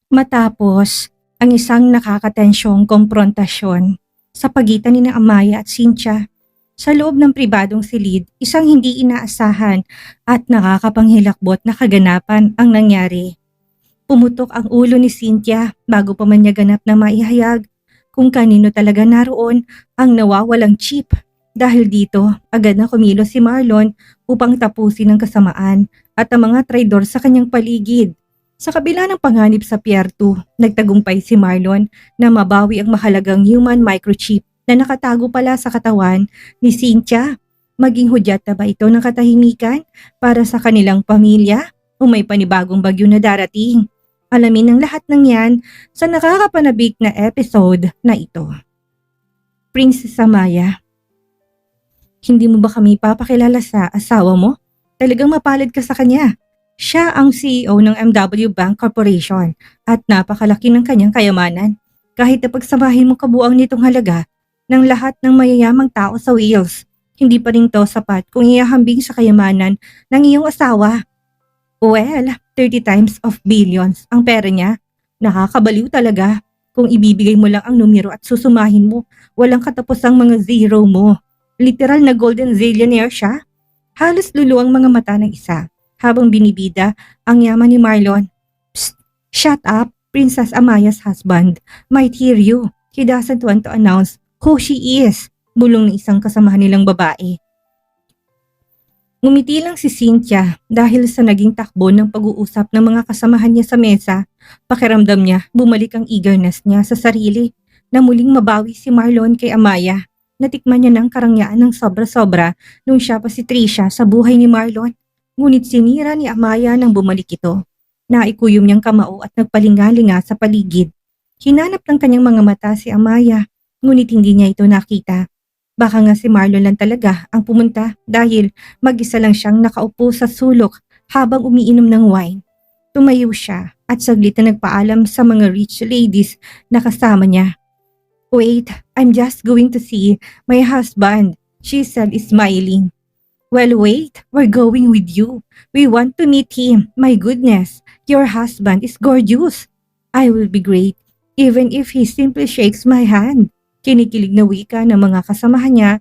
Matapos ang isang nakakatensyong komprontasyon sa pagitan ni na Amaya at Cynthia sa loob ng pribadong silid, isang hindi inaasahan at nakakapanghilakbot na kaganapan ang nangyari. Pumutok ang ulo ni Cynthia bago pa man niya ganap na maihayag kung kanino talaga naroon ang nawawalang chip. Dahil dito, agad na kumilos si Marlon upang tapusin ang kasamaan at ang mga traidor sa kanyang paligid. Sa kabila ng panganib sa Pier 2, nagtagumpay si Marlon na mabawi ang mahalagang human microchip na nakatago pala sa katawan ni Cynthia. Maging hudyat na ba ito ng katahimikan para sa kanilang pamilya o may panibagong bagyo na darating? Alamin ang lahat ng yan sa nakakapanabik na episode na ito. Princess Amaya, hindi mo ba kami papakilala sa asawa mo? Talagang mapalad ka sa kanya. Siya ang CEO ng MW Bank Corporation at napakalaki ng kanyang kayamanan. Kahit napagsamahin mo kabuang nitong halaga ng lahat ng mayayamang tao sa Wales, hindi pa rin to sapat kung ihahambing sa kayamanan ng iyong asawa. Well, 30 times of billions ang pera niya. Nakakabaliw talaga. Kung ibibigay mo lang ang numero at susumahin mo, walang katapusang mga zero mo. Literal na golden zillionaire siya. Halos luluwang mga mata ng isa habang binibida ang yaman ni Marlon. Psst! Shut up! Princess Amaya's husband might hear you. He doesn't want to announce who she is. Bulong ng isang kasamahan nilang babae. Ngumiti lang si Cynthia dahil sa naging takbo ng pag-uusap ng mga kasamahan niya sa mesa. Pakiramdam niya bumalik ang eagerness niya sa sarili na muling mabawi si Marlon kay Amaya. Natikman niya ng karangyaan ng sobra-sobra nung siya pa si Trisha sa buhay ni Marlon. Ngunit sinira ni Amaya nang bumalik ito. Naikuyom niyang kamao at nagpalingalinga sa paligid. Hinanap ng kanyang mga mata si Amaya, ngunit hindi niya ito nakita. Baka nga si Marlon lang talaga ang pumunta dahil mag-isa lang siyang nakaupo sa sulok habang umiinom ng wine. Tumayo siya at saglit na nagpaalam sa mga rich ladies na kasama niya. Wait, I'm just going to see my husband, she said smiling. Well, wait, we're going with you. We want to meet him. My goodness, your husband is gorgeous. I will be great, even if he simply shakes my hand. Kinikilig na wika ng mga kasamahan niya,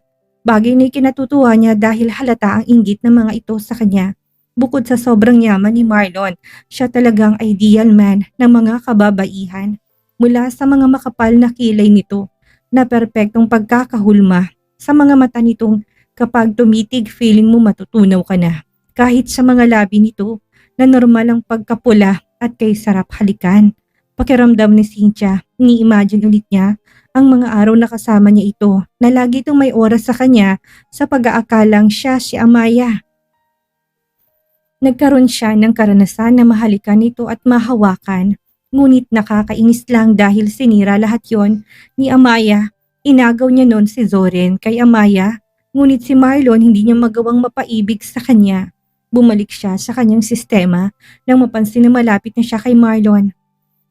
bagay na ikinatutuwa niya dahil halata ang inggit ng mga ito sa kanya. Bukod sa sobrang yaman ni Marlon, siya talagang ideal man ng mga kababaihan. Mula sa mga makapal na kilay nito, na perpektong pagkakahulma sa mga mata nitong kapag tumitig feeling mo matutunaw ka na. Kahit sa mga labi nito na normal ang pagkapula at kay sarap halikan. Pakiramdam ni Cynthia, ni-imagine ulit niya ang mga araw na kasama niya ito na lagi itong may oras sa kanya sa pag-aakalang siya si Amaya. Nagkaroon siya ng karanasan na mahalikan ito at mahawakan. Ngunit nakakainis lang dahil sinira lahat yon ni Amaya. Inagaw niya noon si Zoren kay Amaya. Ngunit si Marlon hindi niya magawang mapaibig sa kanya. Bumalik siya sa kanyang sistema nang mapansin na malapit na siya kay Marlon.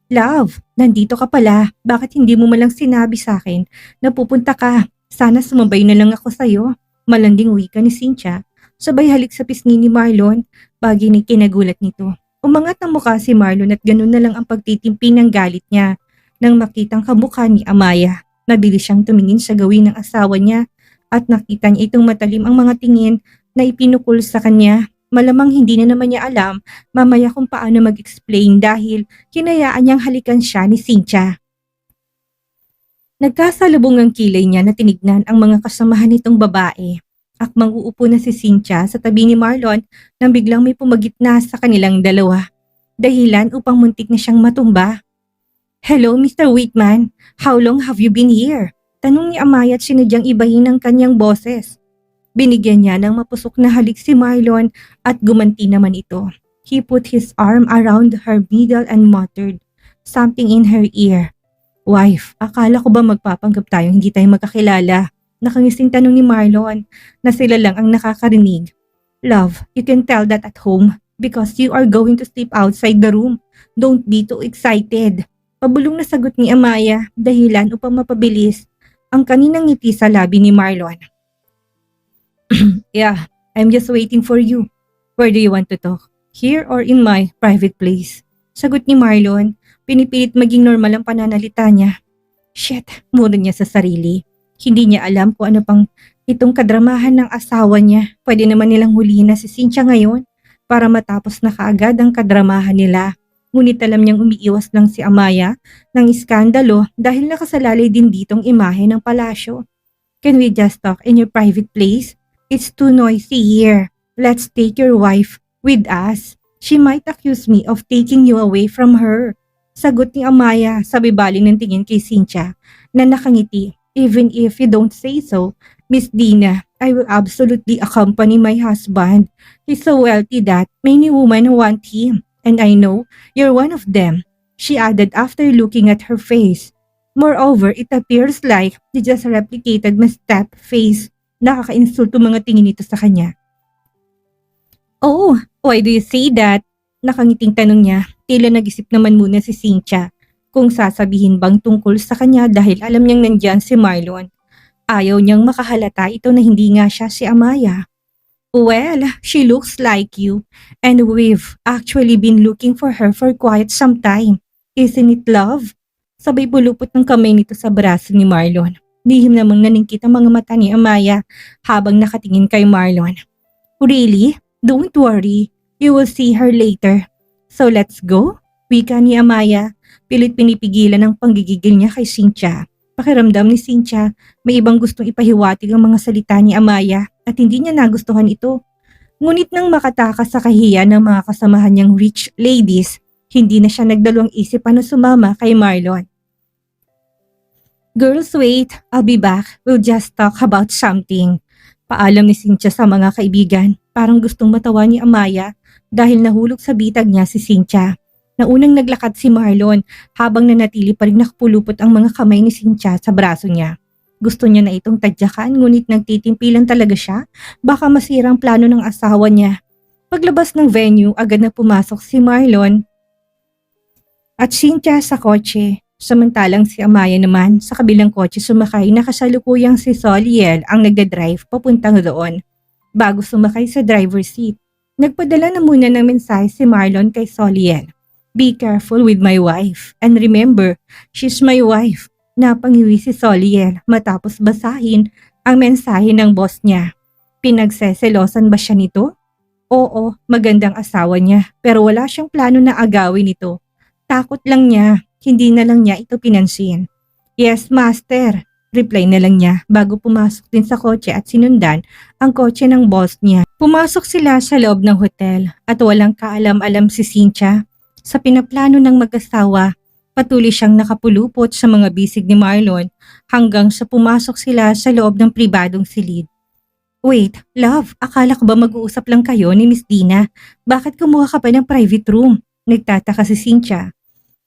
Love, nandito ka pala. Bakit hindi mo malang sinabi sa akin na pupunta ka? Sana sumabay na lang ako sa'yo. Malanding wika ni Cynthia. Sabay halik sa pisngi ni Marlon, bagay ni kinagulat nito. Umangat ang mukha si Marlon at ganun na lang ang pagtitimpi ng galit niya. Nang makitang kamukha ni Amaya, nabilis siyang tumingin sa gawin ng asawa niya at nakita niya itong matalim ang mga tingin na ipinukul sa kanya. Malamang hindi na naman niya alam mamaya kung paano mag-explain dahil hinayaan niyang halikan siya ni Cynthia. Nagkasalubong ang kilay niya na tinignan ang mga kasamahan nitong babae. Akmang uupo na si Cynthia sa tabi ni Marlon nang biglang may pumagitna sa kanilang dalawa. Dahilan upang muntik na siyang matumba. Hello, Mr. Whitman. How long have you been here? Tanong ni Amaya at sinadyang ibahin ng kanyang boses. Binigyan niya ng mapusok na halik si Marlon at gumanti naman ito. He put his arm around her middle and muttered something in her ear. Wife, akala ko ba magpapanggap tayo hindi tayo magkakilala? Nakangising tanong ni Marlon na sila lang ang nakakarinig. Love, you can tell that at home because you are going to sleep outside the room. Don't be too excited. Pabulong na sagot ni Amaya dahilan upang mapabilis ang kaninang ngiti sa labi ni Marlon. Yeah, I'm just waiting for you. Where do you want to talk? Here or in my private place? Sagot ni Marlon. Pinipilit maging normal ang pananalita niya. Shit, mura niya sa sarili. Hindi niya alam kung ano pang itong kadramahan ng asawa niya. Pwede naman nilang hulihin na si Cynthia ngayon para matapos na kaagad ang kadramahan nila. Ngunit alam niyang umiiwas lang si Amaya ng iskandalo dahil nakasalalay din ditong imahe ng palasyo. Can we just talk in your private place? It's too noisy here. Let's take your wife with us. She might accuse me of taking you away from her. Sagot ni Amaya sa bibaling ng tingin kay Cynthia na nakangiti. Even if you don't say so, Miss Dina, I will absolutely accompany my husband. He's so wealthy that many women want him. And I know you're one of them, she added after looking at her face. Moreover, it appears like he just replicated my step face. Nakaka-insulto mga tingin nito sa kanya. Oh, why do you say that? Nakangiting tanong niya. Tila nag-isip naman muna si Cynthia kung sasabihin bang tungkol sa kanya dahil alam niyang nandyan si Marlon. Ayaw niyang makahalata ito na hindi nga siya si Amaya. Well, she looks like you and we've actually been looking for her for quite some time. Isn't it, love? Sabay pulupot ng kamay nito sa braso ni Marlon. Lihim namang naningkit ang mga mata ni Amaya habang nakatingin kay Marlon. Really? Don't worry. You will see her later. So let's go? Wika ni Amaya. Pilit pinipigilan ang panggigigil niya kay Cynthia. Pakiramdam ni Cynthia, may ibang gustong ipahiwatig ang mga salita ni Amaya at hindi niya nagustuhan ito. Ngunit nang makatakas sa kahiyan ng mga kasamahan niyang rich ladies, hindi na siya nagdalawang isip na sumama kay Marlon. Girls, wait. I'll be back. We'll just talk about something. Paalam ni Cynthia sa mga kaibigan. Parang gustong matawa ni Amaya dahil nahulog sa bitag niya si Cynthia. Naunang naglakad si Marlon habang nanatili pa rin nakapulupot ang mga kamay ni Cynthia sa braso niya. Gusto niya na itong tadyakan ngunit nagtitimpilan talaga siya. Baka masira ang plano ng asawa niya. Paglabas ng venue, agad na pumasok si Marlon at Cynthia sa kotse. Samantalang si Amaya naman sa kabilang kotse sumakay na kasalukuyang si Soliel ang nagdadrive papuntang doon. Bago sumakay sa driver's seat, nagpadala na muna ng mensahe si Marlon kay Soliel. Be careful with my wife and remember, she's my wife. Napangiwi si Soliel matapos basahin ang mensahe ng boss niya. Pinagseselosan ba siya nito? Oo, magandang asawa niya pero wala siyang plano na agawin ito. Takot lang niya, hindi na lang niya ito pinansin. Yes, master, reply na lang niya bago pumasok din sa kotse at sinundan ang kotse ng boss niya. Pumasok sila sa loob ng hotel at walang kaalam-alam si Cynthia. Sa pinaplano ng mag-asawa, patuloy siyang nakapulupot sa mga bisig ni Marlon hanggang sa pumasok sila sa loob ng pribadong silid. Wait, love, akala ko ba mag-uusap lang kayo ni Miss Dina? Bakit kumuha ka pa ng private room? Nagtataka si Cynthia.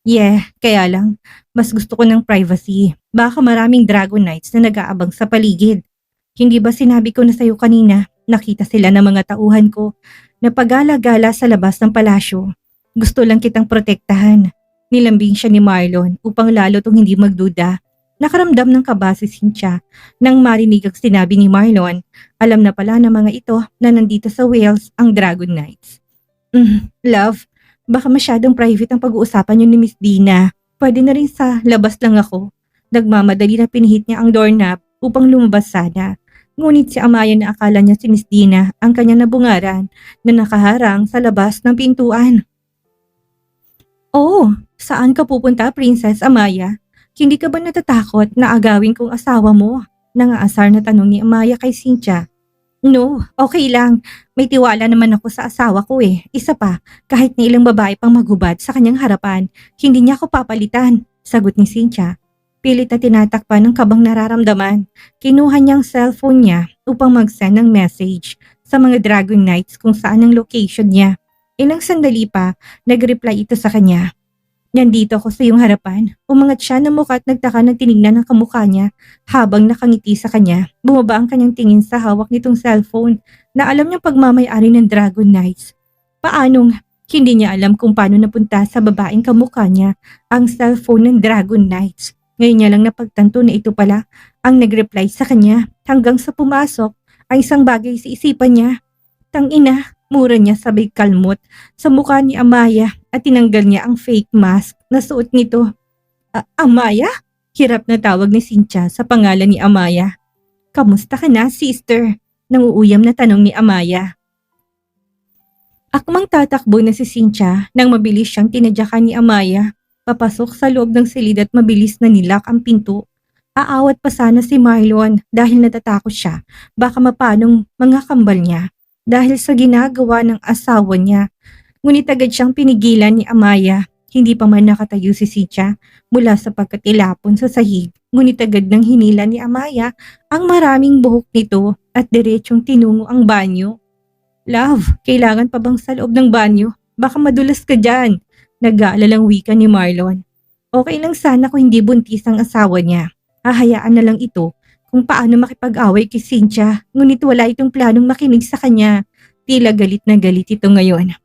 Yeah, kaya lang, mas gusto ko ng privacy. Baka maraming Dragon Knights na nag-aabang sa paligid. Hindi ba sinabi ko na sa'yo kanina, nakita sila ng mga tauhan ko na pagala-gala sa labas ng palasyo. Gusto lang kitang protektahan. Nilambing siya ni Marlon upang lalo tong hindi magduda. Nakaramdam ng kaba si Cynthia nang marinig ang sinabi ni Marlon. Alam na pala ng mga ito na nandito sa Wales ang Dragon Knights. Love, baka masyadong private ang pag-uusapan niyo ni Miss Dina. Pwede na rin sa labas lang ako. Nagmamadali na pinihit niya ang doorknob upang lumabas sana. Ngunit si Amaya na akala niya si Miss Dina ang kanyang nabungaran na nakaharang sa labas ng pintuan. Oh, saan ka pupunta, Princess Amaya? Hindi ka ba natatakot na agawin kong asawa mo? Nangaasar na tanong ni Amaya kay Cynthia. No, okay lang. May tiwala naman ako sa asawa ko eh. Isa pa, kahit na ilang babae pang maghubad sa kanyang harapan, hindi niya ako papalitan. Sagot ni Cynthia. Pilit na tinatakpan ng kabang nararamdaman. Kinuha niyang cellphone niya upang mag-send ng message sa mga Dragon Knights kung saan ang location niya. Ilang sandali pa, nag-reply ito sa kanya. Nandito ako sa iyong harapan. Umangat siya ng mukha at nagtaka ng tinignan ng kamukha niya habang nakangiti sa kanya. Bumaba ang kanyang tingin sa hawak nitong cellphone na alam niyang pagmamayari ng Dragon Knights. Paanong hindi niya alam kung paano napunta sa babaeng kamukha niya ang cellphone ng Dragon Knights. Ngayon niya lang napagtanto na ito pala ang nag-reply sa kanya hanggang sa pumasok ang isang bagay sa isipan niya. Tangina, mura niya sabay kalmot sa mukha ni Amaya at tinanggal niya ang fake mask na suot nito. Amaya? Hirap na tawag ni Cynthia sa pangalan ni Amaya. Kamusta ka na, sister? Nanguuyam na tanong ni Amaya. Akmang tatakbo na si Cynthia nang mabilis siyang tinadyakan ni Amaya. Papasok sa loob ng silid at mabilis na nilak ang pinto. Aawat pa sana si Marlon dahil natatakot siya baka mapanong mga kambal niya dahil sa ginagawa ng asawa niya. Ngunit agad siyang pinigilan ni Amaya. Hindi pa man nakatayo si Cynthia mula sa pagkatilapon sa sahig. Ngunit agad nang hinila ni Amaya ang maraming buhok nito at diretsong tinungo ang banyo. Love, kailangan pa bang sa loob ng banyo? Baka madulas ka dyan. Nag-aalalang wika ni Marlon. Okay lang sana kung hindi buntis ang asawa niya. Hahayaan na lang ito kung paano makipag-away kay Cynthia, ngunit wala itong planong makinig sa kanya. Tila galit na galit ito ngayon.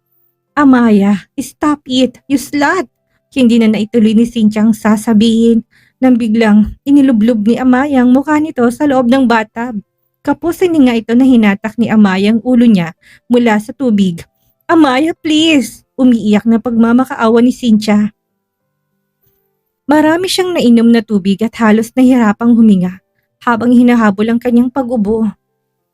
Amaya, stop it, you slut! Hindi na naituloy ni Cynthia ang sasabihin nang biglang inilublob ni Amaya ang mukha nito sa loob ng bathtub. Kapusin ni nga ito na hinatak ni Amaya ang ulo niya mula sa tubig. Amaya, please! Umiiyak na pagmamakaawa ni Cynthia. Marami siyang nainom na tubig at halos nahirapang huminga habang hinahabol ang kanyang pag-ubo.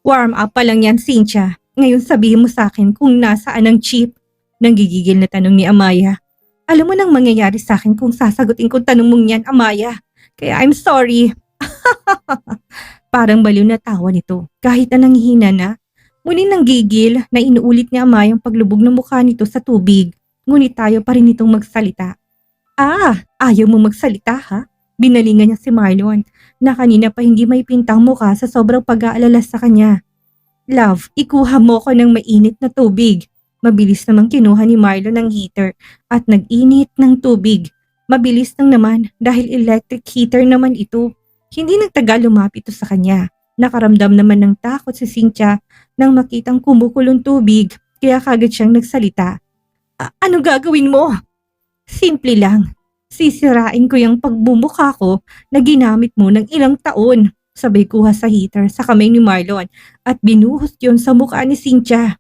Warm up pa lang yan, Cynthia. Ngayon sabihin mo sa akin kung nasaan ang chip. Nanggigigil na tanong ni Amaya. Alam mo nang mangyayari sa akin kung sasagutin ko tanong mong yan, Amaya. Kaya I'm sorry. Parang baliw na tawa nito kahit na nanghihina na. Ngunit nanggigil na inuulit ni Amaya ang paglubog ng mukha nito sa tubig. Ngunit tayo pa rin itong magsalita. Ayaw mo magsalita ha? Binalingan niya si Marlon na kanina pa hindi may pintang mukha sa sobrang pag-aalala sa kanya. Love, ikuha mo ko ng mainit na tubig. Mabilis namang kinuha ni Marlon ang heater at nag-init ng tubig. Mabilis lang naman dahil electric heater naman ito. Hindi nagtagal lumapit ito sa kanya. Nakaramdam naman ng takot si Cynthia nang makitang kumukulong tubig kaya kagad siyang nagsalita. Ano gagawin mo? Simple lang. Sisirain ko yung pagbumukha ko na ginamit mo ng ilang taon. Sabay kuha sa heater sa kamay ni Marlon at binuhos yun sa mukha ni Cynthia.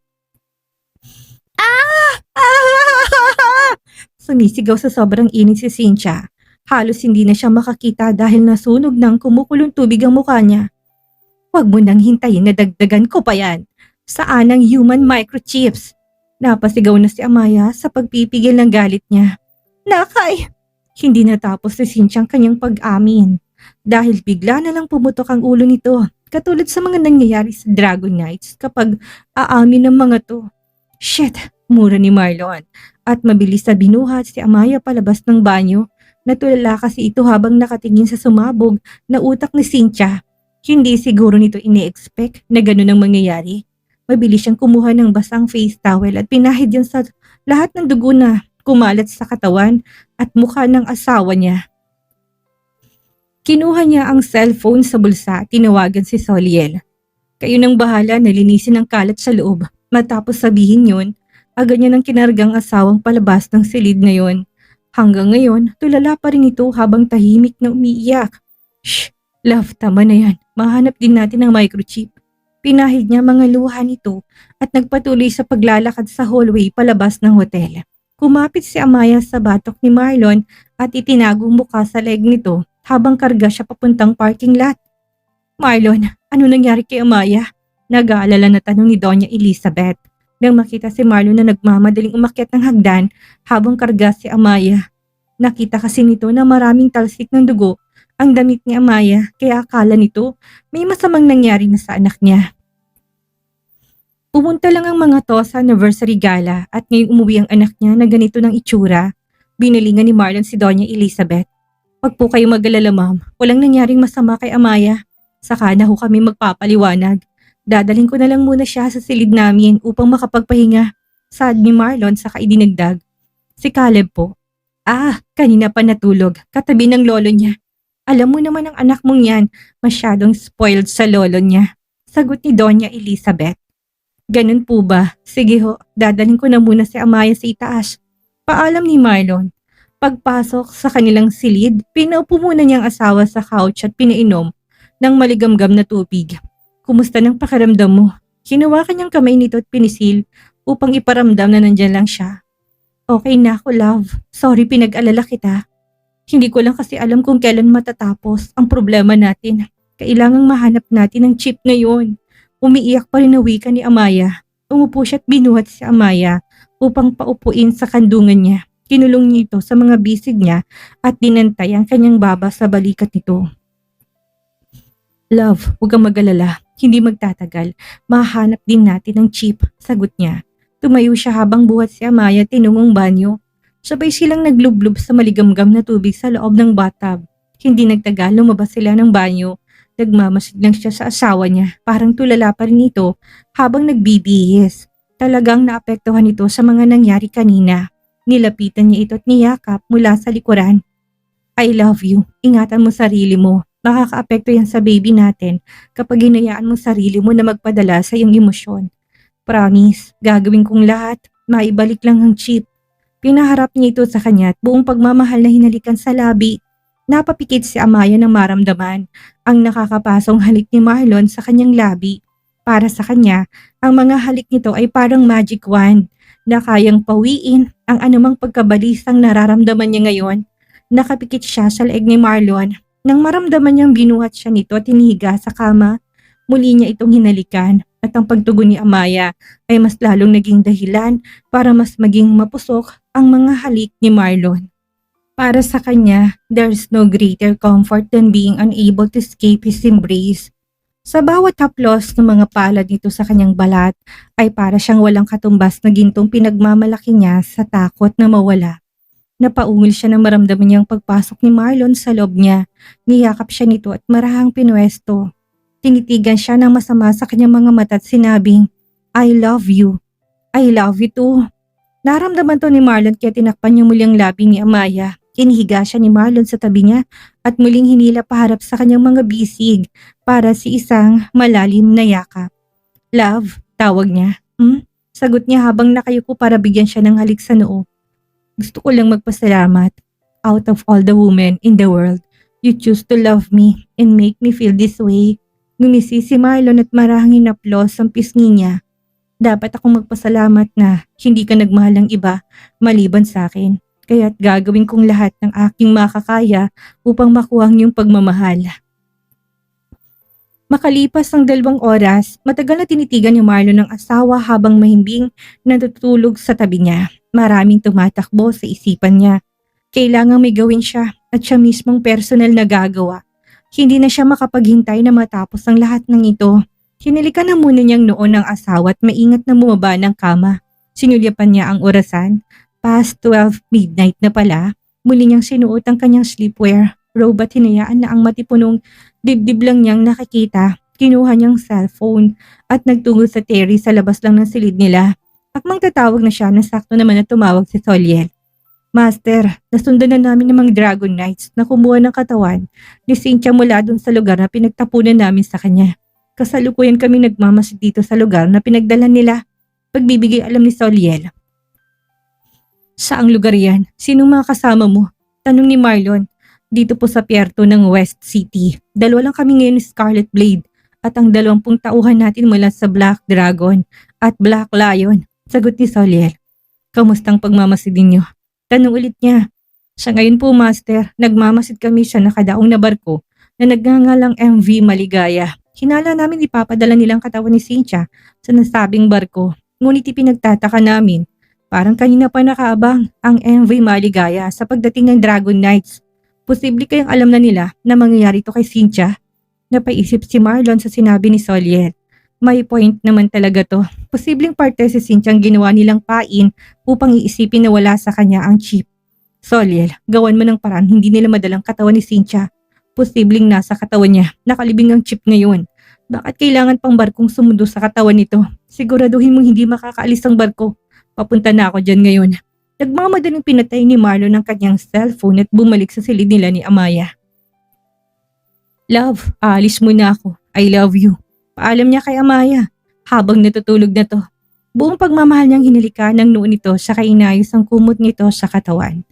Sumisigaw sa sobrang init si Cynthia. Halos hindi na siya makakita dahil nasunog ng kumukulong tubig ang mukha niya. Huwag mo nang hintayin na dagdagan ko pa yan. Saan ang human microchips? Napasigaw na si Amaya sa pagpipigil ng galit niya. Nakay! Hindi natapos si Cynthia ang kanyang pag-amin dahil bigla na lang pumutok ang ulo nito katulad sa mga nangyayari sa Dragon Knights kapag aamin ng mga to. Shit! Mura ni Marlon at mabilis na binuhat si Amaya palabas ng banyo. Natulala kasi ito habang nakatingin sa sumabog na utak ni Cynthia. Hindi siguro nito ine-expect na ganun ang mangyayari. Mabilis siyang kumuha ng basang face towel at pinahid yun sa lahat ng dugo na kumalat sa katawan at mukha ng asawa niya. Kinuha niya ang cellphone sa bulsa at tinawagan si Soliel. Kayo nang bahala na linisin ang kalat sa loob. Matapos sabihin yun, agad niya nang kinargang asawang palabas ng silid na yon. Hanggang ngayon, tulala pa rin ito habang tahimik na umiiyak. Shh! Love, tama na yan. Mahanap din natin ang microchip. Pinahid niya mga luha nito at nagpatuloy sa paglalakad sa hallway palabas ng hotel. Kumapit si Amaya sa batok ni Marlon at itinagong mukha sa leg nito habang karga siya papuntang parking lot. Marlon, ano nangyari kay Amaya? Nag-aalala na tanong ni Doña Elizabeth nang makita si Marlon na nagmamadaling umakyat ng hagdan habang karga si Amaya. Nakita kasi nito na maraming talsik ng dugo ang damit ni Amaya kaya akala nito may masamang nangyari na sa anak niya. Pumunta lang ang mga to sa anniversary gala at ngayong umuwi ang anak niya na ganito ng itsura. Binalingan ni Marlon si Doña Elizabeth. Wag po kayo mag-alala ma'am, walang nangyaring masama kay Amaya. Saka na ho kami magpapaliwanag. Dadalhin ko na lang muna siya sa silid namin upang makapagpahinga. Saad ni Marlon saka idinagdag. Si Caleb po. Kanina pa natulog, katabi ng lolo niya. Alam mo naman ang anak mong yan, masyadong spoiled sa lolo niya. Sagot ni Doña Elizabeth. Ganun po ba? Sige ho, dadalhin ko na muna si Amaya sa itaas. Paalam ni Marlon. Pagpasok sa kanilang silid, pinaupo muna niyang asawa sa couch at pinainom ng maligamgam na tubig. Kumusta ng pakiramdam mo? Hinawakan niyang kamay nito at pinisil upang iparamdam na nandyan lang siya. Okay na ako, love. Sorry pinag-alala kita. Hindi ko lang kasi alam kung kailan matatapos ang problema natin. Kailangang mahanap natin ang chip ngayon. Umiiyak pa rin na wika ni Amaya. Umupo siya at binuhat si Amaya upang paupuin sa kandungan niya. Kinulong niya ito sa mga bisig niya at dinantay ang kanyang baba sa balikat nito. Love, huwag kang mag-alala. Hindi magtatagal. Mahanap din natin ang chip, sagot niya. Tumayo siya habang buhat si Amaya tinungong banyo. Sabay silang naglublob sa maligamgam na tubig sa loob ng bathtub. Hindi nagtagal, lumabas sila ng banyo. Nagmamasid lang siya sa asawa niya. Parang tulala pa rin ito habang nagbibihis. Talagang naapektuhan ito sa mga nangyari kanina. Nilapitan niya ito at niyakap mula sa likuran. I love you. Ingatan mo sarili mo. Makakaapekto yan sa baby natin kapag hinayaan mo sarili mo na magpadala sa iyong emosyon. Promise, gagawin kong lahat. Maibalik lang ang chip. Pinaharap niya ito sa kanya at buong pagmamahal na hinalikan sa labi. Napapikit si Amaya ng maramdaman ang nakakapasong halik ni Marlon sa kanyang labi. Para sa kanya, ang mga halik nito ay parang magic wand na kayang pawiin ang anumang pagkabalisang nararamdaman niya ngayon. Nakapikit siya sa leeg ni Marlon. Nang maramdaman niyang binuhat siya nito at hinihiga sa kama, muli niya itong hinalikan at ang pagtugon ni Amaya ay mas lalong naging dahilan para mas maging mapusok ang mga halik ni Marlon. Para sa kanya, there's no greater comfort than being unable to escape his embrace. Sa bawat haplos ng mga palad nito sa kanyang balat ay para siyang walang katumbas na gintong pinagmamalaki niya sa takot na mawala. Napaungil siya na maramdaman niyang pagpasok ni Marlon sa loob niya. Niyakap siya nito at marahang pinwesto. Tinitigan siya ng masama sa kanyang mga mata at sinabing, I love you. I love you too. Naramdaman to ni Marlon kaya tinakpan niya muli ang labi ni Amaya. Kinihiga siya ni Marlon sa tabi niya at muling hinila paharap sa kanyang mga bisig para si isang malalim na yakap. Love, tawag niya. Sagot niya habang nakayuko para bigyan siya ng halik sa noo. Gusto ko lang magpasalamat. Out of all the women in the world, you choose to love me and make me feel this way. Ngumisi si Marlon at marahang hinaplos ang pisngi niya. Dapat akong magpasalamat na hindi ka nagmahal ng iba maliban sa akin. Kaya't gagawin kong lahat ng aking makakaya upang makuha ang iyong pagmamahal. Makalipas ang 2 oras, matagal na tinitigan ni Marlon ng asawa habang mahimbing natutulog sa tabi niya. Maraming tumatakbo sa isipan niya. Kailangang may gawin siya at siya mismong personal na gagawa. Hindi na siya makapaghintay na matapos ang lahat ng ito. Hinilikan na muna niyang noon ng asawa at maingat na bumaba ng kama. Sinulyapan niya ang orasan. Past 12 midnight na pala. Muli niyang sinuot ang kanyang sleepwear. Robe at hinayaan na ang matipunong dibdib lang niyang nakikita. Kinuha niyang cellphone at nagtungo sa Terry sa labas lang ng silid nila. Akmang tatawag na siya na sakto naman na tumawag si Soliel. Master, nasundan na namin ng mga Dragon Knights na kumuha ng katawan ni Cynthia mula dun sa lugar na pinagtapunan namin sa kanya. Kasalukuyan kami nagmamasid dito sa lugar na pinagdala nila. Pagbibigay alam ni Soliel. Saang lugar yan? Sinong mga kasama mo? Tanong ni Marlon. Dito po sa Pierto ng West City. 2 lang kami ngayon ni Scarlet Blade at ang 20 tauhan natin mula sa Black Dragon at Black Lion. Sagot ni Soliel. Kamustang pagmamasid ninyo? Tanong ulit niya. Sa ngayon po, Master, nagmamasid kami sa nakadaong na barko na nagngangalang MV Maligaya. Hinala namin ipapadala nilang katawan ni Cynthia sa nasabing barko. Ngunit ipinagtataka namin, parang kanina pa nakaabang ang MV Maligaya sa pagdating ng Dragon Knights. Posible kayang alam na nila na mangyayari ito kay Cynthia? Napaisip si Marlon sa sinabi ni Soliel. May point naman talaga to. Posibleng parte si Cynthia ang ginawa nilang pain upang iisipin na wala sa kanya ang chip. Soliel, gawan mo ng paraan hindi nila madalang katawan ni Cynthia. Posibleng nasa katawan niya, nakalibing ang chip ngayon. Bakit kailangan pang barkong sumundo sa katawan nito? Siguraduhin mong hindi makakaalis ang barko. Papunta na ako dyan ngayon. Nagmamadaling pinatay ni Marlon ang kanyang cellphone at bumalik sa silid nila ni Amaya. Love, aalis muna ako. I love you. Paalam niya kay Amaya habang natutulog na to. Buong pagmamahal niyang hinalikan ng noo nito sa kainayos ang kumot nito sa katawan.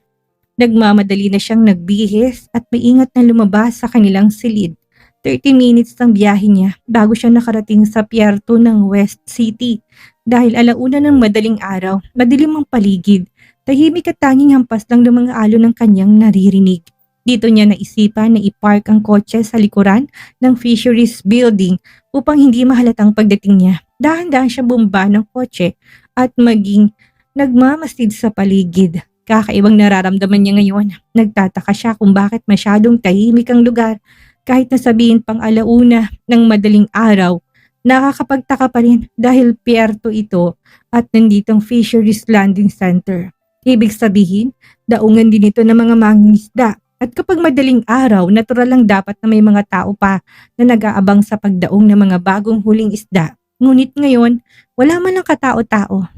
Nagmamadali na siyang nagbihis at maingat na lumabas sa kanilang silid. 30 minutes ang biyahe niya bago siya nakarating sa Pierto ng West City. Dahil alauna ng madaling araw, madilim ang paligid. Tahimik at tanging hampas lang ng mga alon ng kanyang naririnig. Dito niya naisipan na ipark ang kotse sa likuran ng Fisheries Building upang hindi mahalatang pagdating niya. Dahan-dahan siya bumaba ng kotse at maging nagmamasid sa paligid. Kakaibang nararamdaman niya ngayon. Nagtataka siya kung bakit masyadong tahimik ang lugar. Kahit nasabihin pang alauna ng madaling araw, nakakapagtaka pa rin dahil pierto ito at nanditong Fisheries Landing Center. Ibig sabihin, daungan din ito ng mga mangingisda. At kapag madaling araw, natural lang dapat na may mga tao pa na nag-aabang sa pagdaong ng mga bagong huling isda. Ngunit ngayon, wala man lang katao-tao.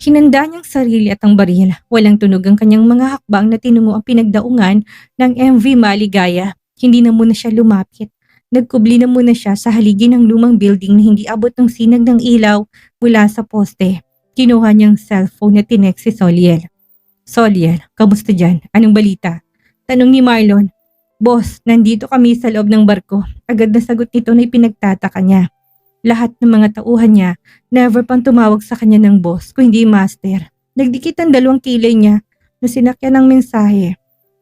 Hinanda niyang sarili at ang baril. Walang tunog ang kanyang mga hakbang na tinungo ang pinagdaungan ng MV Maligaya. Hindi na muna siya lumapit. Nagkubli na muna siya sa haligi ng lumang building na hindi abot ng sinag ng ilaw mula sa poste. Kinuha niyang cellphone at tinext si Soliel. Soliel, kamusta dyan? Anong balita? Tanong ni Marlon. Boss, nandito kami sa loob ng barko. Agad na sagot nito na ipinagtataka niya. Lahat ng mga tauhan niya, never pang tumawag sa kanya ng boss kung hindi master. Nagdikit ang dalawang kilay niya na sinakyan ng mensahe.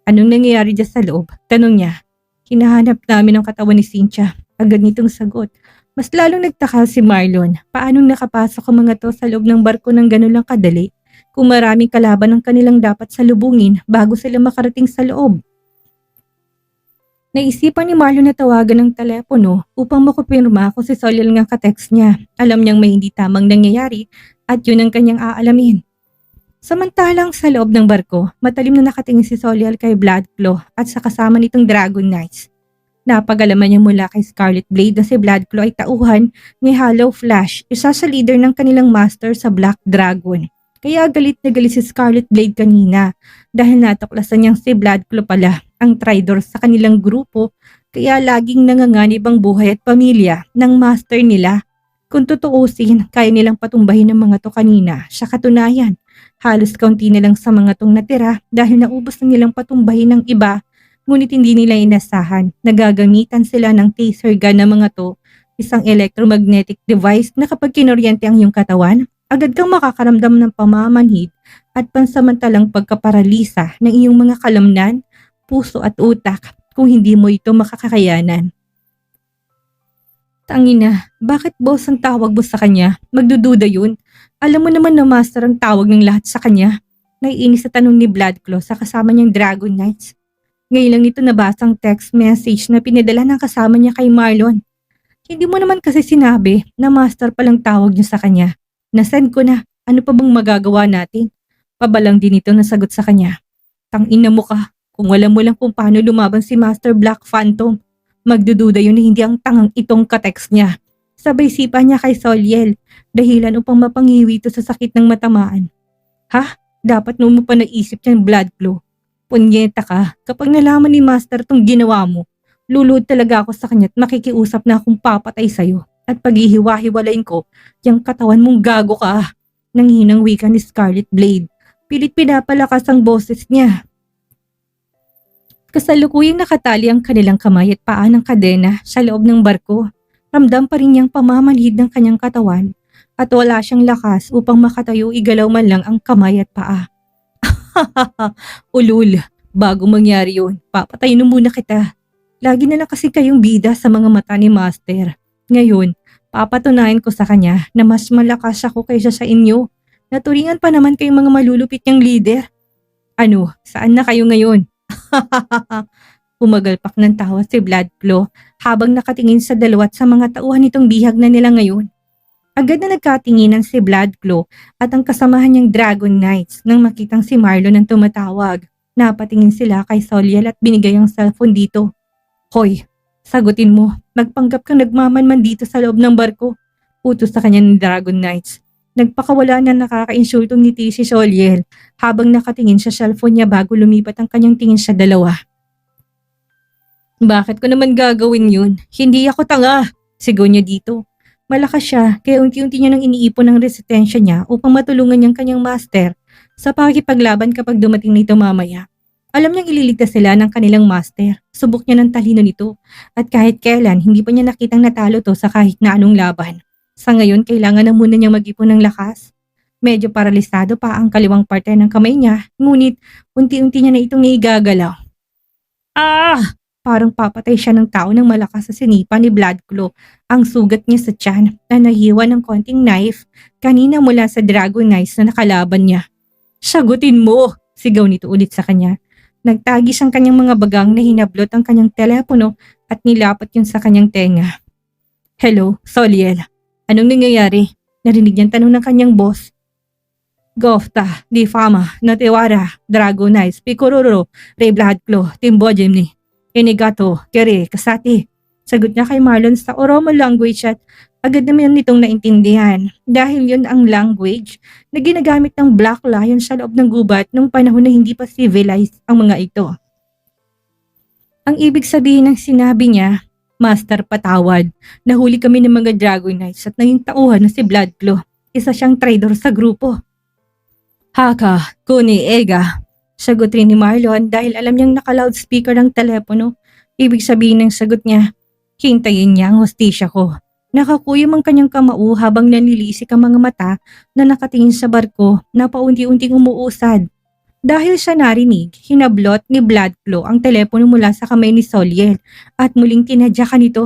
Anong nangyayari dyan sa loob? Tanong niya. Hinahanap namin ang katawan ni Cynthia. Agad nitong sagot. Mas lalong nagtaka si Marlon. Paanong nakapasok ang mga to sa loob ng barko ng gano'n lang kadali? Kung maraming kalaban ang kanilang dapat salubungin bago sila makarating sa loob. Naisipan ni Marlon na tawagan ng telepono upang makumpirma kung si Soliel nga ka-text niya. Alam niyang may hindi tamang nangyayari at yun ang kanyang aalamin. Samantalang sa loob ng barko, matalim na nakatingin si Soliel kay Bloodclaw at sa kasama nitong Dragon Knights. Napagalaman niya mula kay Scarlet Blade na si Bloodclaw ay tauhan ni Hollow Flash, isa sa leader ng kanilang master sa Black Dragon. Kaya galit na galit si Scarlet Blade kanina dahil natuklasan niyang si Bloodclaw pala ang traitor sa kanilang grupo kaya laging nanganganib ang buhay at pamilya ng master nila. Kung tutuusin, kaya nilang patumbahin ng mga to kanina. Sa katunayan, halos kaunti na lang sa mga tong natira dahil naubos na nilang patumbahin ng iba ngunit hindi nila inasahan. Nagagamitan sila ng taser gun ng mga to, isang electromagnetic device na kapag kinoryente ang iyong katawan, agad kang makakaramdam ng pamamanhid at pansamantalang pagkaparalisa ng iyong mga kalamnan, puso at utak kung hindi mo ito makakakayanan. Tangina, bakit boss ang tawag mo sa kanya? Magdududa yun. Alam mo naman na master ang tawag ng lahat sa kanya. Naiinis sa tanong ni Bloodclaw sa kasama niyang Dragon Knights. Ngayon lang nito nabasang text message na pinadala ng kasama niya kay Marlon. Hindi mo naman kasi sinabi na master palang tawag niyo sa kanya. Nasend ko na. Ano pa bang magagawa natin? Pabalang din ito na sagot sa kanya. Tangina mo ka. Kung alam mo lang kung paano lumaban si Master Black Phantom, magdududa yun na hindi ang tangang itong katext niya. Sabay sipa niya kay Soliel, dahilan upang mapangiwi ito sa sakit ng matamaan. Ha? Dapat mo pa naisip niyan, Bloodclaw. Punyeta ka, kapag nalaman ni Master tong ginawa mo, lulud talaga ako sa kanya at makikiusap na akong papatay sa'yo. At paghihiwa-hiwalayin ko, yung katawan mong gago ka. Nanghinang wika ni Scarlet Blade. Pilit pinapalakas ang boses niya. Kasalukuyang nakatali ang kanilang kamay at paa ng kadena sa loob ng barko. Ramdam pa rin niyang pamamanhid ng kanyang katawan at wala siyang lakas upang makatayo igalaw man lang ang kamay at paa. Ulul, bago mangyari yun, papatayin muna kita. Lagi na lang kasi kayong bida sa mga mata ni Master. Ngayon, papatunayan ko sa kanya na mas malakas ako kaysa sa inyo. Naturingan pa naman kayong mga malulupit niyang leader. Ano, saan na kayo ngayon? Umagalpak ng tawa si Bloodclaw habang nakatingin sa dalawa at sa mga tauhan nitong bihag na nila ngayon. Agad na nagkatinginan si Bloodclaw at ang kasamahan niyang Dragon Knights nang makitang si Marlon ang tumatawag. Napatingin sila kay Soliel at binigay ang cellphone dito. Hoy, sagutin mo. Magpanggap kang nagmamanman dito sa loob ng barko. Utos sa kanya ng Dragon Knights. Nagpakawala na nakaka-insultong ngiti si Soliel habang nakatingin sa cellphone niya bago lumipat ang kanyang tingin sa dalawa. Bakit ko naman gagawin yun? Hindi ako tanga. Sigaw niya dito. Malakas siya kaya unti-unti niya nang iniipon ang resistensya niya upang matulungan niyang kanyang master sa pakikipaglaban kapag dumating nito mamaya. Alam niyang ililigtas sila ng kanilang master. Subok niya ng talino nito at kahit kailan hindi pa niya nakitang natalo to sa kahit na anong laban. Sa ngayon kailangan na muna niyang mag-ipon ng lakas. Medyo paralisado pa ang kaliwang parte ng kamay niya, ngunit unti-unti niya na itong naigagalaw. Ah! Parang papatay siya ng tao ng malakas sa sinipa ni Bloodclaw. Ang sugat niya sa tiyan na nahiwa ng konting knife kanina mula sa dragon knives na nakalaban niya. Sagutin mo! Sigaw nito ulit sa kanya. Nagtagis ang kanyang mga bagang na hinablot ang kanyang telepono at nilapat yun sa kanyang tenga. Hello, Soliel. Anong nangyayari? Narinig niyang tanong ng kanyang boss. Gofta, Di Fama, Natewara, Dragon Knights, Picororo, Ray Bloodclaw, Timbo Jimny, Inigato, Kere, Kasati. Sagot niya kay Marlon sa Oromo language at agad naman nitong naintindihan dahil yun ang language na ginagamit ng Black Lion sa loob ng gubat nung panahon na hindi pa civilized ang mga ito. Ang ibig sabihin ng sinabi niya, Master patawad, nahuli kami ng mga Dragon Knights at naging tauhan na si Bloodclaw. Isa siyang traitor sa grupo. Haka, Kuni, Ega. Sagot rin ni Marlon dahil alam niyang naka-loudspeaker ang telepono. Ibig sabihin ng sagot niya, hintayin niya ang hostisya ko. Nakakuyom ang kanyang kamao habang nanilisik ang mga mata na nakatingin sa barko na paunti-unting umuusad. Dahil sa narinig, hinablot ni Bloodclaw ang telepono mula sa kamay ni Soliel at muling tinadyakan nito.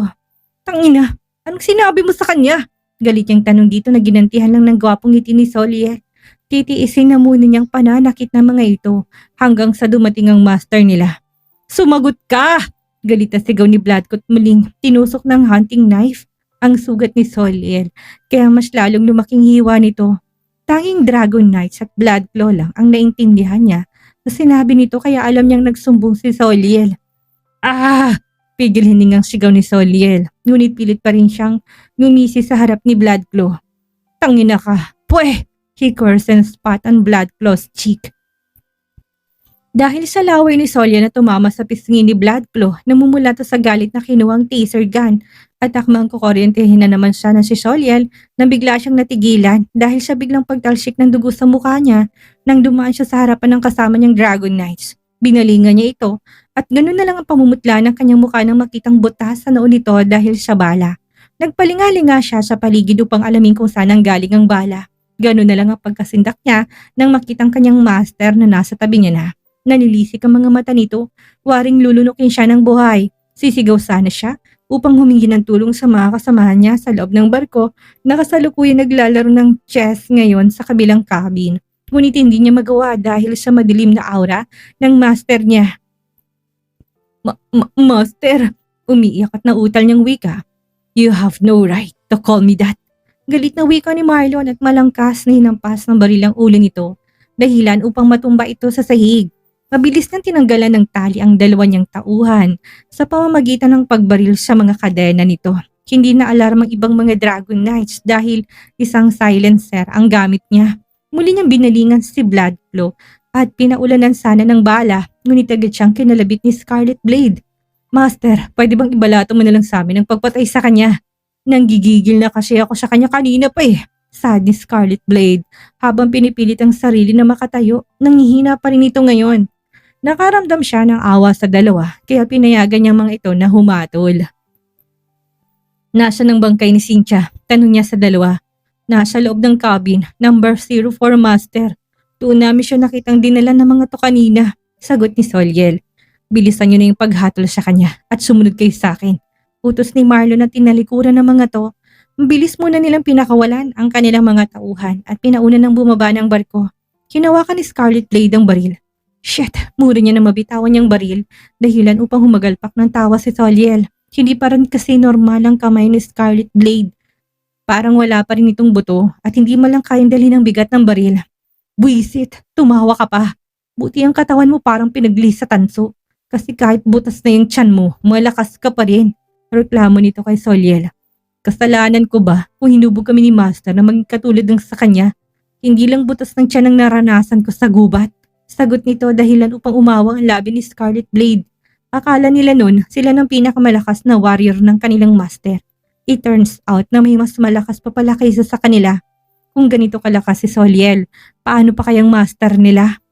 Tangina, anong sinabi mo sa kanya? Galit niyang tanong dito na ginantihan lang ng gwapong ngiti ni Soliel. Titiisin na muna niyang pananakit ng mga ito hanggang sa dumating ang master nila. Sumagot ka! Galit na sigaw ni Bloodclaw at muling tinusok ng hunting knife ang sugat ni Soliel kaya mas lalong lumaking hiwa nito. Tanging Dragon Knights at Bloodclaw lang ang naintindihan niya sa sinabi nito kaya alam niyang nagsumbong si Soliel. Ah! Pigil hiningang sigaw ni Soliel ngunit pilit pa rin siyang ngumisi sa harap ni Bloodclaw. Tangina ka! Pweh! He cursed and spat on Bloodclaw's cheek. Dahil sa laway ni Soliel na tumama sa pisngi ni Bloodclaw, namumula to sa galit na kinuwang taser gun at akmang kukoryentehin na naman siya na si Soliel nang bigla siyang natigilan dahil sa biglang pagtalsik ng dugo sa mukha niya nang dumaan siya sa harapan ng kasama niyang Dragon Knights. Binalingan niya ito at ganoon na lang ang pamumutla ng kanyang mukha nang makitang butas sa noo nito dahil sa bala. Nagpalingalinga siya sa paligid upang alamin kung saan ang galing ang bala. Ganoon na lang ang pagkasindak niya nang makitang kanyang master na nasa tabi niya na. Nanilisik ang mga mata nito, waring lulunukin siya ng buhay. Sisigaw sana siya upang humingi ng tulong sa mga kasamahan niya sa loob ng barko na kasalukuyan naglalaro ng chess ngayon sa kabilang cabin. Ngunit hindi niya magawa dahil sa madilim na aura ng master niya. Master, umiiyak at nautal niyang wika. You have no right to call me that. Galit na wika ni Marlon at malangkas na hinampas ng baril ang ulo nito, dahilan upang matumba ito sa sahig. Mabilis nang tinanggalan ng tali ang dalawa niyang tauhan sa pamamagitan ng pagbaril sa mga kadena nito. Hindi na alarm ang ibang mga Dragon Knights dahil isang silencer ang gamit niya. Muli niyang binalingan si Bloodclaw at pinaulanan sana ng bala, ngunit agad siyang kinalabit ni Scarlet Blade. Master, pwede bang ibalato mo na lang sa amin ang pagpatay sa kanya? Nanggigigil na kasi ako sa kanya kanina pa eh. Sad ni Scarlet Blade habang pinipilit ang sarili na makatayo, nanghihina pa rin ito ngayon. Nakaramdam siya ng awa sa dalawa kaya pinayagan niya mga ito na humatol. Nasa ng bangkay ni Cynthia? Tanong niya sa dalawa. Nasa loob ng cabin, number 04 master. Doon namin siya nakitang dinala ng mga to kanina. Sagot ni Soliel. Bilisan niyo na yung paghatol sa kanya at sumunod kayo sa akin. Utos ni Marlon na tinalikuran ng mga to. Mabilis muna nilang pinakawalan ang kanilang mga tauhan at pinauna ng bumaba ng barko. Hinawakan ni Scarlet Blade ang baril. Shit, mura niya na mabitawan niyang baril dahilan upang humagalpak ng tawa si Soliel. Hindi pa rin kasi normal ang kamay ni Scarlet Blade. Parang wala pa rin itong buto at hindi man lang kayang dalhin ang bigat ng baril. Buisit, tumawa ka pa. Buti ang katawan mo parang pinaglis sa tanso. Kasi kahit butas na yung tiyan mo, malakas ka pa rin. Reklamo nito kay Soliel. Kasalanan ko ba kung hinubog kami ni Master na maging katulad ng sa kanya? Hindi lang butas ng tiyan ang naranasan ko sa gubat. Sagot nito dahilan upang umawang ang labi ni Scarlet Blade. Akala nila nun sila ng pinakamalakas na warrior ng kanilang master. It turns out na may mas malakas pa pala kaysa sa kanila. Kung ganito kalakas si Soliel, paano pa kayang master nila?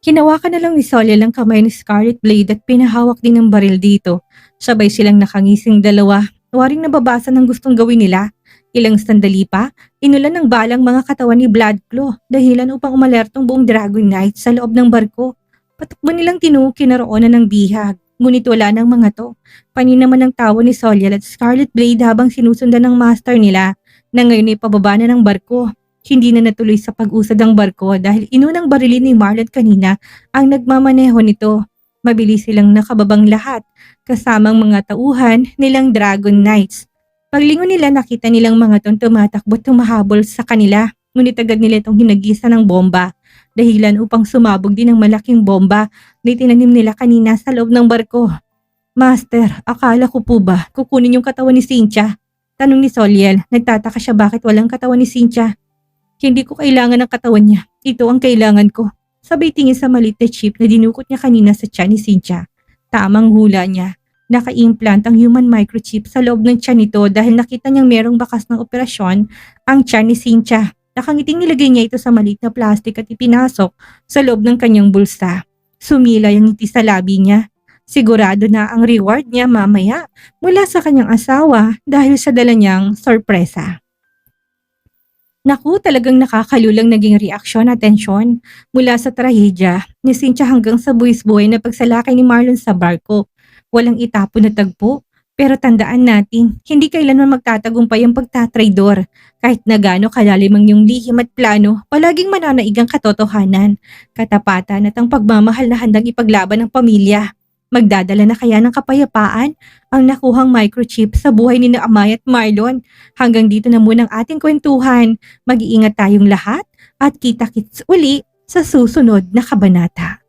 Hinawakan na lang ni Soliel ang kamay ni Scarlet Blade at pinahawak din ng baril dito. Sabay silang nakangising dalawa. Waring nababasa ng gustong gawin nila. Ilang sandali pa, Inulan ng balang mga katawan ni Bloodclaw dahilan upang umalertong buong Dragon Knight sa loob ng barko. Patakbo nilang kinaroonan ng bihag. Ngunit wala ng mga to. Panin naman ang tawa ni Soliel at Scarlet Blade habang sinusundan ng master nila na ngayon ay pababa na ng barko. Hindi na natuloy sa pag-usad ang barko dahil inunang barilin ni Marlon kanina ang nagmamaneho nito. Mabilis silang nakababang lahat kasamang mga tauhan nilang Dragon Knights. Paglingon nila nakita nilang mga ton tumatakbo at tumahabol sa kanila. Ngunit agad nila itong hinagisa ng bomba dahilan upang sumabog din ang malaking bomba na itinanim nila kanina sa loob ng barko. Master, akala ko po ba kukunin yung katawan ni Cynthia? Tanong ni Soliel. Nagtataka siya bakit walang katawan ni Cynthia. Hindi ko kailangan ng katawan niya. Ito ang kailangan ko. Sabay tingin sa maliit na chip na dinukot niya kanina sa tiyan ni Cynthia. Tamang hula niya. Naka-implant ang human microchip sa loob ng tiyan nito dahil nakita niyang merong bakas ng operasyon ang tiyan ni Cynthia. Nakangiting nilagay niya ito sa maliit na plastic at ipinasok sa loob ng kanyang bulsa. Sumilay ang ngiti sa labi niya. Sigurado na ang reward niya mamaya mula sa kanyang asawa dahil sa dala niyang sorpresa. Naku, talagang nakakalulang naging reaksyon at tensyon mula sa trahedya ni Cynthia hanggang sa buwis-buhay na pagsalakay ni Marlon sa barko. Walang itapon na tagpo. Pero tandaan natin, hindi kailanman magtatagumpay ang pagtatraidor. Kahit na gaano kalalim ang iyong lihim at plano, palaging mananaig ang katotohanan, katapatan at ang pagmamahal na handang ipaglaban ng pamilya. Magdadala na kaya ng kapayapaan ang nakuhang microchip sa buhay ni Amay at Marlon. Hanggang dito na muna ang ating kwentuhan. Mag-iingat tayong lahat at kita-kits uli sa susunod na kabanata.